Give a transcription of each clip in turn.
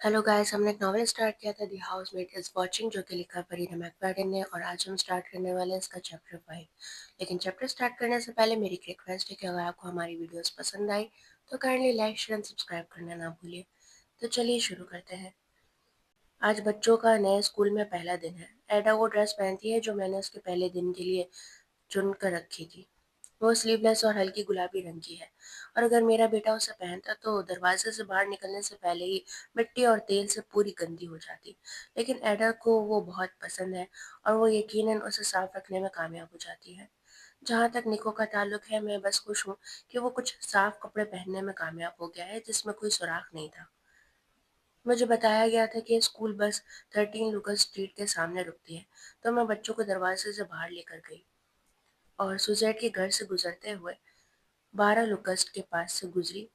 Hello guys, हमने एक novel start किया था दी हाउसमेट इज वॉचिंग, जो कि लिखा फरीदा मैकफर्डन ने, और आज हम स्टार्ट करने वाले हैं इसका चैप्टर 5। लेकिन चैप्टर स्टार्ट करने से पहले मेरी एक रिक्वेस्ट है कि अगर आपको हमारी वीडियोस पसंद आई तो kindly like share and subscribe करना ना भूलिए। तो चलिए शुरू करते हैं। आज बच्चों का नए स्कूल में पहला दिन है। एडा वो ड्रेस पहनती है जो मैंने उसके पहले दिन के लिए चुन कर रखी थी। वो स्लीवलेस और हल्की गुलाबी रंग की है, और अगर मेरा बेटा उसे पहनता तो दरवाजे से बाहर निकलने से पहले ही मिट्टी और तेल से पूरी गंदी हो जाती। लेकिन एडा को वो बहुत पसंद है, और वो यकीनन उसे साफ रखने में कामयाब हो जाती है। जहाँ तक निको का ताल्लुक है, मैं बस खुश हूँ कि वो कुछ साफ कपड़े पहनने में कामयाब हो गया है जिसमें कोई सुराख नहीं था। मुझे बताया गया था कि स्कूल बस 13 लुकस स्ट्रीट के सामने रुकती है, तो मैं बच्चों को दरवाजे से बाहर लेकर गई और सुजैट के घर से गुजरते हुए 12 लुकस्ट के पास से गुजरी,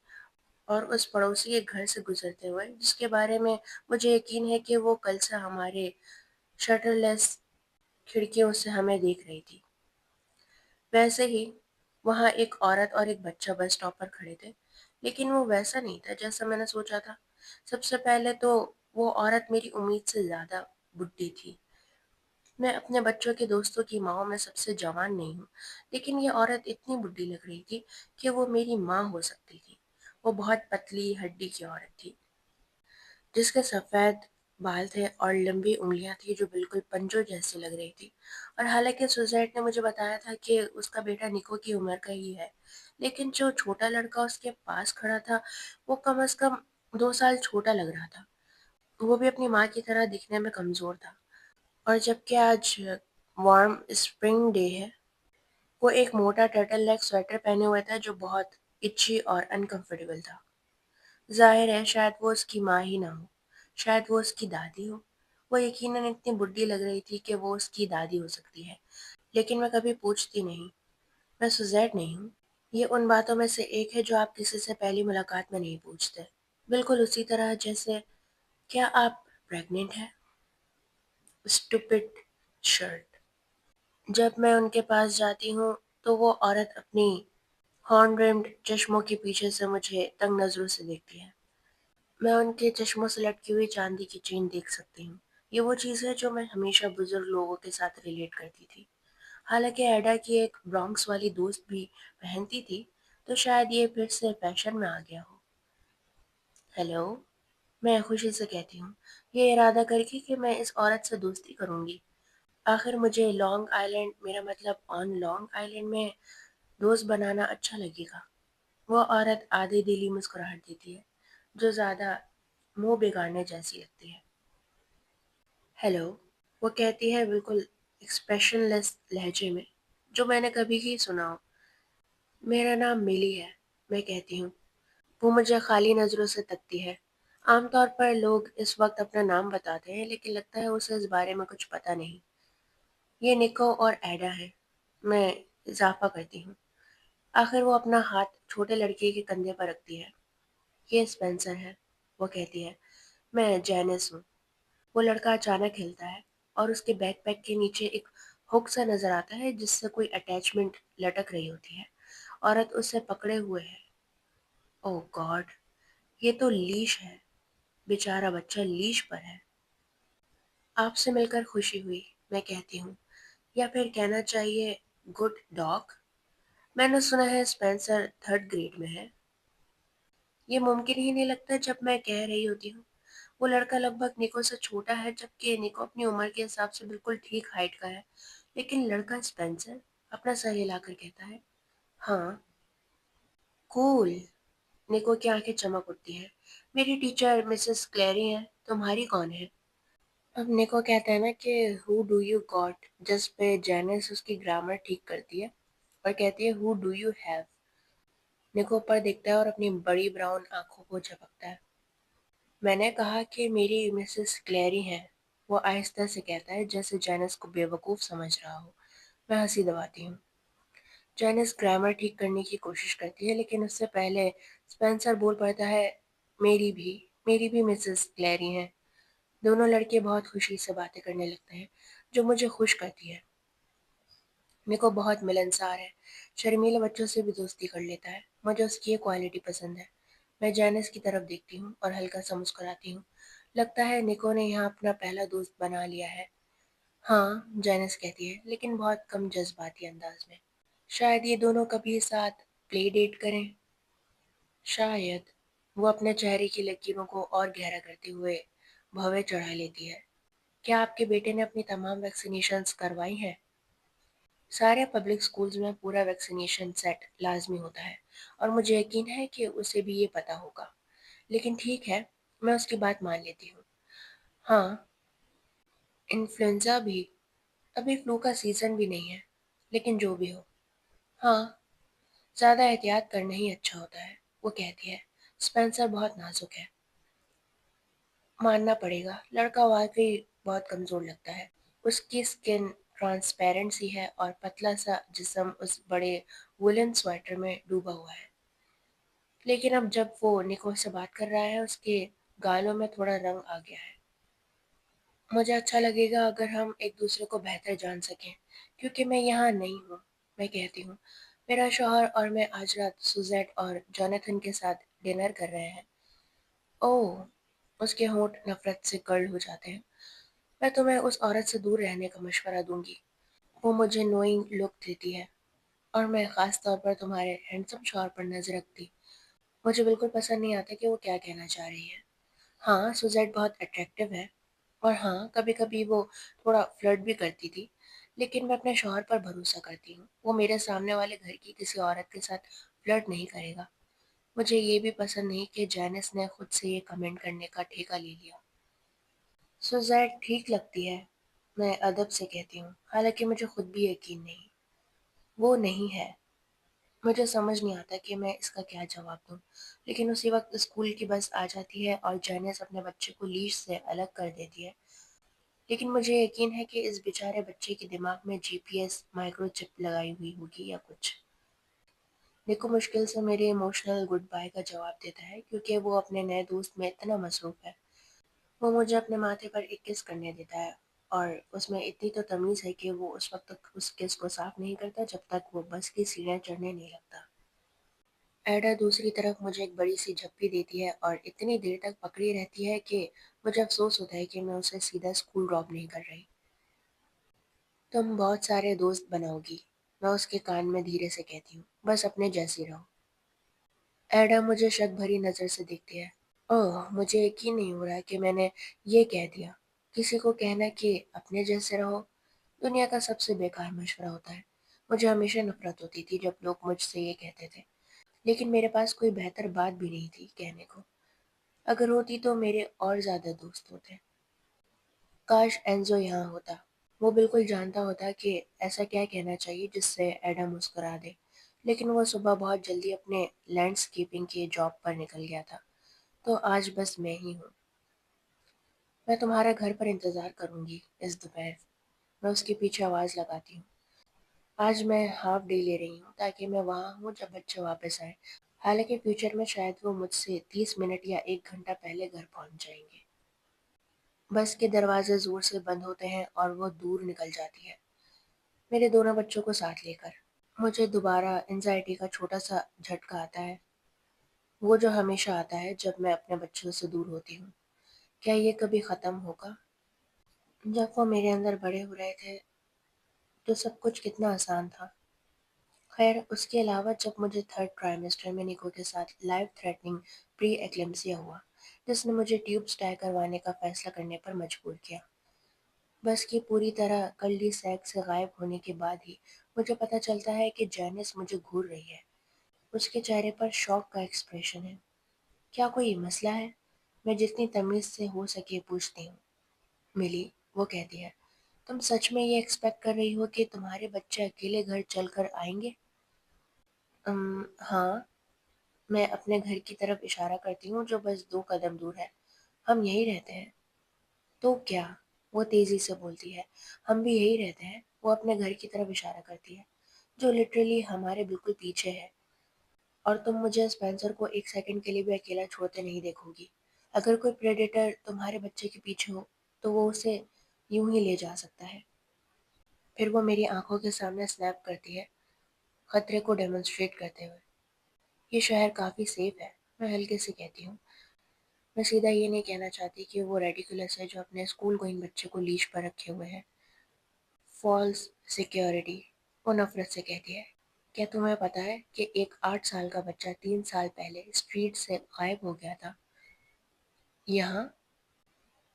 और उस पड़ोसी के घर से गुजरते हुए जिसके बारे में मुझे यकीन है कि वो कल से हमारे शटरलेस खिड़कियों से हमें देख रही थी। वैसे ही वहाँ एक औरत और एक बच्चा बस स्टॉप पर खड़े थे, लेकिन वो वैसा नहीं था जैसा मैंने सोचा था। सबसे पहले तो वो औरत मेरी उम्मीद से ज्यादा बुढ़ी थी। मैं अपने बच्चों के दोस्तों की माँओं में सबसे जवान नहीं हूँ, लेकिन ये औरत इतनी बुढ़ी लग रही थी कि वो मेरी माँ हो सकती थी। वो बहुत पतली हड्डी की औरत थी, जिसके सफ़ेद बाल थे और लंबी उंगलियां थी जो बिल्कुल पंजों जैसी लग रही थी। और हालांकि सुजैट ने मुझे बताया था कि उसका बेटा निको की उम्र का ही है, लेकिन जो छोटा लड़का उसके पास खड़ा था वो कम से कम 2 साल छोटा लग रहा था। वो भी अपनी माँ की तरह दिखने में कमज़ोर था। और जबकि आज वार्म स्प्रिंग डे है, वो एक मोटा टर्टल नेक स्वेटर पहने हुए था जो बहुत इच्छी और अनकंफर्टेबल था। जाहिर है शायद वो उसकी माँ ही ना हो, शायद वो उसकी दादी हो। वो यकीनन इतनी बुढ़ी लग रही थी कि वो उसकी दादी हो सकती है, लेकिन मैं कभी पूछती नहीं। मैं सुजैट नहीं हूँ। ये उन बातों में से एक है जो आप किसी से पहली मुलाकात में नहीं पूछते, बिल्कुल उसी तरह जैसे क्या आप प्रेग्नेंट हैं। Stupid shirt. जब मैं उनके पास जाती हूँ तो वो औरत अपनी हॉर्न रिम्ड चश्मों के पीछे से मुझे तंग नजरों से देखती है। मैं उनके चश्मों से लटकी हुई चांदी की चेन देख सकती हूँ। ये वो चीज़ है जो मैं हमेशा बुजुर्ग लोगों के साथ रिलेट करती थी। हालांकि एडा की एक ब्रॉन्क्स वाली दोस्त भी पहनती थी, तो शायद ये फिर से फैशन में आ गया हो। हेलो, मैं खुशी से कहती हूँ, ये इरादा करके कि मैं इस औरत से दोस्ती करूंगी। आखिर मुझे लॉन्ग आइलैंड, मेरा मतलब ऑन लॉन्ग आइलैंड में दोस्त बनाना अच्छा लगेगा। वो औरत आधी दिली मुस्कुराहट देती है जो ज्यादा मुंह बिगाड़ने जैसी लगती है। हेलो, वो कहती है बिल्कुल एक्सप्रेशनलेस लहजे में जो मैंने कभी ही सुना हो। मेरा नाम मिली है, मैं कहती हूँ। वो मुझे खाली नजरों से तकती है। आमतौर पर लोग इस वक्त अपना नाम बताते हैं, लेकिन लगता है उसे इस बारे में कुछ पता नहीं। ये निको और एडा है, मैं इजाफा करती हूँ। आखिर वो अपना हाथ छोटे लड़के के कंधे पर रखती है। ये स्पेंसर है, वो कहती है। मैं जैनिस हूँ। वो लड़का अचानक हिलता है और उसके बैकपैक के नीचे एक हुक सा नजर आता है जिससे कोई अटैचमेंट लटक रही होती है। औरत उसे पकड़े हुए है। ओह गॉड, ये तो लीश है। बेचारा बच्चा लीश पर है। आपसे मिलकर खुशी हुई, मैं कहती हूँ, या फिर कहना चाहिए गुड डॉग। मैंने सुना है स्पेंसर 3rd ग्रेड में है। ये मुमकिन ही नहीं लगता जब मैं कह रही होती हूँ। वो लड़का लगभग निको से छोटा है, जबकि निको अपनी उम्र के हिसाब से बिल्कुल ठीक हाइट का है। लेकिन लड़का स्पेंसर अपना सर हिलाकर कहता है, हाँ, कूल। निको की आंखें चमक उठती हैं। मेरी टीचर मिसेस क्लेरी हैं, तुम्हारी कौन है? अब निको कहता है ना कि हु डू यू गॉट, जिस पे जैनिस उसकी ग्रामर ठीक करती है और कहती है हु डू यू हैव। निको ऊपर देखता है और अपनी बड़ी ब्राउन आंखों को झपकता है। मैंने कहा कि मेरी मिसेस क्लेरी हैं, वो आहिस्ता से कहता है जैसे जैनिस को बेवकूफ़ समझ रहा हो। मैं हंसी दबाती हूँ। जैनिस ग्रामर ठीक करने की कोशिश करती है, लेकिन उससे पहले स्पेंसर बोल पड़ता है, मेरी भी मिसेस क्लेरी हैं। दोनों लड़के बहुत खुशी से बातें करने लगते हैं, जो मुझे खुश करती है। निको बहुत मिलनसार है, शर्मीले बच्चों से भी दोस्ती कर लेता है। मुझे उसकी ये क्वालिटी पसंद है। मैं जैनिस की तरफ देखती हूँ और हल्का सा मुस्कुराती हूँ। लगता है निको ने यहाँ अपना पहला दोस्त बना लिया है। हाँ, जैनिस कहती है, लेकिन बहुत कम जज्बाती अंदाज में। शायद ये दोनों कभी साथ प्ले डेट करें। शायद। वो अपने चेहरे की लकीरों को और गहरा करते हुए भवें चढ़ा लेती है। क्या आपके बेटे ने अपनी तमाम वैक्सीनेशंस करवाई हैं? सारे पब्लिक स्कूल्स में पूरा वैक्सीनेशन सेट लाजमी होता है और मुझे यकीन है कि उसे भी ये पता होगा। लेकिन ठीक है, मैं उसकी बात मान लेती हूँ। हाँ, इन्फ्लुएंजा भी। अभी फ्लू का सीजन भी नहीं है, लेकिन जो भी हो। हाँ, ज़्यादा एहतियात करना ही अच्छा होता है, वो कहती है। स्पेंसर बहुत नाजुक है। मानना पड़ेगा, लड़का वाकई बहुत कमज़ोर लगता है। उसकी स्किन ट्रांसपेरेंट सी है और पतला सा जिस्म उस बड़े वुलन स्वेटर में डूबा हुआ है। लेकिन अब जब वो निको से बात कर रहा है, उसके गालों में थोड़ा रंग आ गया है। मुझे अच्छा लगेगा अगर हम एक दूसरे को बेहतर जान सकें, क्योंकि मैं यहाँ नहीं हूँ। मैं कहती हूँ, मेरा शौहर और मैं आज रात सुज़ैट और जोनाथन के साथ डिनर कर रहे हैं। ओह! उसके होंठ नफ़रत से कर्ल हो जाते हैं। मैं तुम्हें उस औरत से दूर रहने का मशवरा दूंगी। वो मुझे नोइंग लुक देती है और मैं ख़ास तौर पर तुम्हारे हैंडसम शौहर पर नज़र रखती। मुझे बिल्कुल पसंद नहीं आता कि वो क्या कहना चाह रही है। हाँ, सुज़ैट बहुत अट्रैक्टिव है और हाँ, कभी-कभी वो थोड़ा फ्लर्ट भी करती थी, लेकिन मैं अपने शौहर पर भरोसा करती हूँ। वो मेरे सामने वाले घर की किसी औरत के साथ फ्लर्ट नहीं करेगा। मुझे ये भी पसंद नहीं कि जैनिस ने खुद से ये कमेंट करने का ठेका ले लिया। सुज़ैट ठीक लगती है, मैं अदब से कहती हूँ, हालांकि मुझे खुद भी यकीन नहीं। वो नहीं है। मुझे समझ नहीं आता कि मैं इसका क्या जवाब दूँ, लेकिन उसी वक्त स्कूल की बस आ जाती है और जैनिस अपने बच्चे को लीश से अलग कर देती है। लेकिन मुझे यकीन है कि इस बेचारे बच्चे के दिमाग में जीपीएस माइक्रोचिप लगाई हुई होगी या कुछ। निको मुश्किल से मेरे इमोशनल गुड बाय का जवाब देता है क्योंकि वो अपने नए दोस्त में इतना मसरूफ है। वो मुझे अपने माथे पर एक किस करने देता है और उसमें इतनी तो तमीज़ है कि वो उस वक्त तक उस किस को साफ नहीं करता जब तक वो बस की सीढ़ियाँ चढ़ने नहीं लगता। एडा दूसरी तरफ मुझे एक बड़ी सी झप्पी देती है और इतनी देर तक पकड़ी रहती है कि मुझे अफसोस होता है कि मैं उसे सीधा स्कूल ड्रॉप नहीं कर रही। तुम बहुत सारे दोस्त बनाओगी, मैं उसके कान में धीरे से कहती हूँ, बस अपने जैसी रहो। एडा मुझे शक भरी नज़र से देखती है। ओह, मुझे यकीन नहीं हो रहा कि मैंने ये कह दिया। किसी को कहना कि अपने जैसे रहो, दुनिया का सबसे बेकार मशवरा होता है। मुझे हमेशा नफरत होती थी जब लोग मुझसे ये कहते थे, लेकिन मेरे पास कोई बेहतर बात भी नहीं थी कहने को। अगर होती तो मेरे और ज़्यादा दोस्त होते। काश एंजो यहाँ होता। वो बिल्कुल जानता होता कि ऐसा क्या कहना चाहिए जिससे एडम मुस्कुरा दे। लेकिन वो सुबह बहुत जल्दी अपने लैंडस्केपिंग के जॉब पर निकल गया था, तो आज बस मैं ही हूँ। मैं तुम्हारा घर पर इंतज़ार करूँगी इस दोपहर। मैं उसके पीछे आवाज़ लगाती हूँ। आज मैं हाफ डे ले रही हूँ ताकि मैं वहाँ हूँ जब बच्चे वापस आए। हालांकि फ्यूचर में शायद वो मुझसे 30 मिनट या 1 घंटा पहले घर पहुँच जाएंगे। बस के दरवाजे ज़ोर से बंद होते हैं और वो दूर निकल जाती है, मेरे दोनों बच्चों को साथ लेकर। मुझे दोबारा एंजाइटी का छोटा सा झटका आता है, वो जो हमेशा आता है जब मैं अपने बच्चों से दूर होती हूँ। क्या ये कभी ख़त्म होगा? जब वो मेरे अंदर बड़े हो रहे थे तो सब कुछ कितना आसान था। खैर, उसके अलावा जब मुझे थर्ड ट्राइमेस्टर में निको के साथ लाइफ थ्रेटनिंग प्री एक्लेम्सिया हुआ, जिसने मुझे ट्यूब्स टाई करवाने का फैसला करने पर मजबूर किया। बस की पूरी तरह कल्डी सैक से गायब होने के बाद ही मुझे पता चलता है कि जैनिस मुझे घूर रही है। उसके चेहरे पर शॉक का एक्सप्रेशन है। क्या कोई मसला है? मैं जितनी तमीज़ से हो सके पूछती हूँ। मिली, वो कहती है, तुम सच में ये एक्सपेक्ट कर रही हो कि तुम्हारे बच्चे अकेले घर चल कर आएंगे? हाँ। मैं अपने घर की तरफ इशारा करती हूँ जो बस 2 कदम दूर है। हम यहीं रहते हैं। तो क्या? वो तेजी से बोलती है। हम भी यहीं रहते हैं। वो अपने घर की तरफ इशारा करती है, जो लिटरली हमारे बिल्कुल पीछे है। और तुम मुझे स्पेंसर को 1 सेकंड के लिए भी अकेला छोड़ते नहीं देखोगी। अगर कोई प्रेडेटर तुम्हारे बच्चे के पीछे हो, तो वो उसे यूं ही ले जा सकता है। फिर वो मेरी आंखों के सामने स्नैप करती है, खतरे को डेमोन्स्ट्रेट करते हुए। ये शहर काफी सेफ है। میں ہلکے سے کہتی ہوں، میں سیدھا یہ نہیں کہنا چاہتی کہ وہ ریڈیکولس ہے جو اپنے اسکول گوئنگ بچے کو لیش پر رکھے ہوئے ہے۔ فالس سیکیورٹی، وہ نفرت سے کہتی ہے۔ کیا تمہیں پتہ ہے کہ ایک 8 سال کا بچہ 3 سال پہلے اسٹریٹ سے غائب ہو گیا تھا؟ یہاں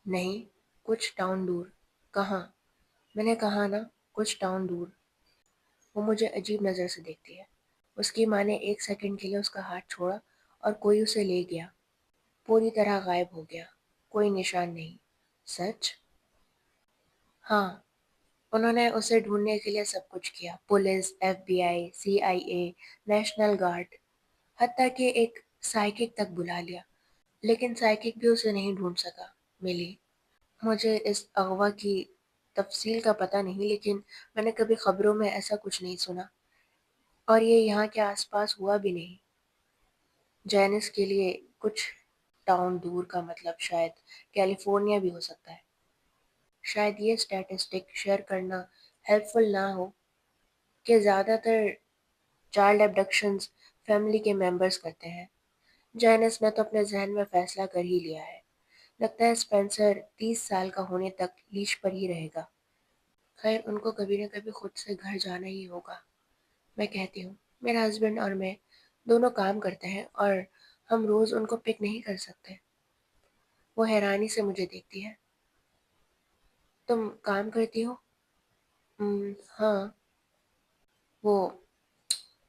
نہیں، کچھ ٹاؤن دور۔ کہاں؟ میں نے کہا نا، کچھ ٹاؤن دور۔ وہ مجھے عجیب نظر سے دیکھتی ہے۔ اس کی ماں نے 1 سیکنڈ کے لیے اس کا ہاتھ چھوڑا اور کوئی اسے لے گیا۔ پوری طرح غائب ہو گیا، کوئی نشان نہیں۔ سچ؟ ہاں، انہوں نے اسے ڈھونڈنے کے لیے سب کچھ کیا، police, FBI، CIA، national guard, حتیٰ کہ ایک سائیکک تک بلا لیا، لیکن سائیکک بھی اسے نہیں ڈھونڈ سکا۔ ملی۔ مجھے اس اغوا کی تفصیل کا پتہ نہیں، لیکن میں نے کبھی خبروں میں ایسا کچھ نہیں سنا، اور یہ یہاں کے آس پاس ہوا بھی نہیں۔ جینس کے لیے کچھ ٹاؤن دور کا مطلب شاید کیلیفورنیا بھی ہو سکتا ہے۔ شاید یہ اسٹیٹسٹک شیئر کرنا ہیلپ فل نہ ہو کہ زیادہ تر چائلڈ ابڈکشنز فیملی کے ممبرز کرتے ہیں۔ جینس نے تو اپنے ذہن میں فیصلہ کر ہی لیا ہے۔ لگتا ہے اسپینسر 30 سال کا ہونے تک لیش پر ہی رہے گا۔ خیر، ان کو کبھی نہ کبھی خود سے گھر جانا ہی ہوگا۔ میں کہتی ہوں، میرا ہسبینڈ اور میں دونوں کام کرتے ہیں اور ہم روز ان کو پک نہیں کر سکتے۔ وہ حیرانی سے مجھے دیکھتی ہے۔ تم کام کرتی ہو؟ ہاں، وہ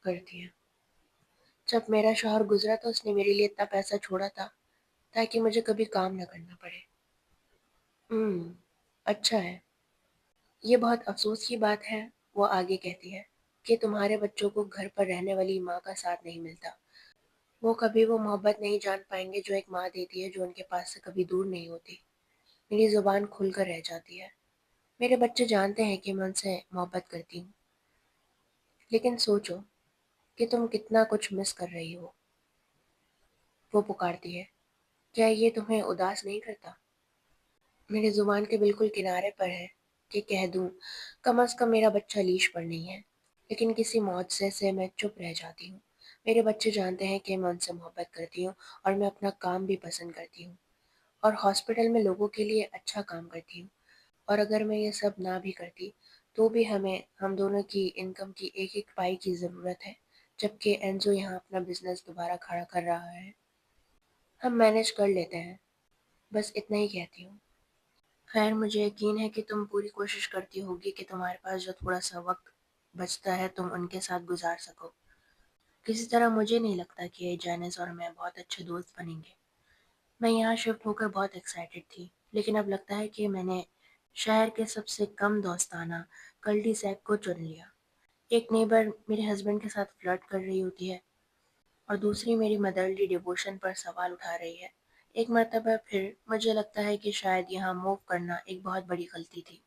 کرتی ہے۔ جب میرا شوہر گزرا تو اس نے میرے لیے اتنا پیسہ چھوڑا تھا تاکہ مجھے کبھی کام نہ کرنا پڑے۔ اچھا ہے۔ یہ بہت افسوس کی بات ہے، وہ آگے کہتی ہے، کہ تمہارے بچوں کو گھر پر رہنے والی ماں کا ساتھ نہیں ملتا۔ وہ کبھی وہ محبت نہیں جان پائیں گے جو ایک ماں دیتی ہے، جو ان کے پاس سے کبھی دور نہیں ہوتی۔ میری زبان کھل کر رہ جاتی ہے۔ میرے بچے جانتے ہیں کہ میں ان سے محبت کرتی ہوں، لیکن سوچو کہ تم کتنا کچھ مس کر رہی ہو۔ وہ پکارتی ہے، کیا یہ تمہیں اداس نہیں کرتا؟ میری زبان کے بالکل کنارے پر ہے کہ کہہ دوں کم از کم میرا بچہ لیش پر نہیں ہے، لیکن کسی معجزے سے میں چپ رہ جاتی ہوں۔ میرے بچے جانتے ہیں کہ میں ان سے محبت کرتی ہوں اور میں اپنا کام بھی پسند کرتی ہوں اور ہاسپٹل میں لوگوں کے لیے اچھا کام کرتی ہوں، اور اگر میں یہ سب نہ بھی کرتی تو بھی ہم دونوں کی انکم کی ایک ایک پائی کی ضرورت ہے، جبکہ اینزو یہاں اپنا بزنس دوبارہ کھڑا کر رہا ہے۔ ہم مینج کر لیتے ہیں، بس اتنا ہی کہتی ہوں۔ خیر، مجھے یقین ہے کہ تم پوری کوشش کرتی ہوگی کہ تمہارے پاس جو تھوڑا سا وقت بچتا ہے تم ان کے ساتھ گزار سکو۔ کسی طرح مجھے نہیں لگتا کہ جینس اور میں بہت اچھے دوست بنیں گے۔ میں یہاں شفٹ ہو کر بہت ایکسائٹڈ تھی، لیکن اب لگتا ہے کہ میں نے شہر کے سب سے کم دوستانہ کلٹی سیک کو چن لیا۔ ایک نیبر میرے ہسبینڈ کے ساتھ فلرٹ کر رہی ہوتی ہے اور دوسری میری مدرلی ڈیووشن پر سوال اٹھا رہی ہے۔ ایک مرتبہ پھر مجھے لگتا ہے کہ شاید یہاں موو کرنا ایک بہت بڑی غلطی تھی۔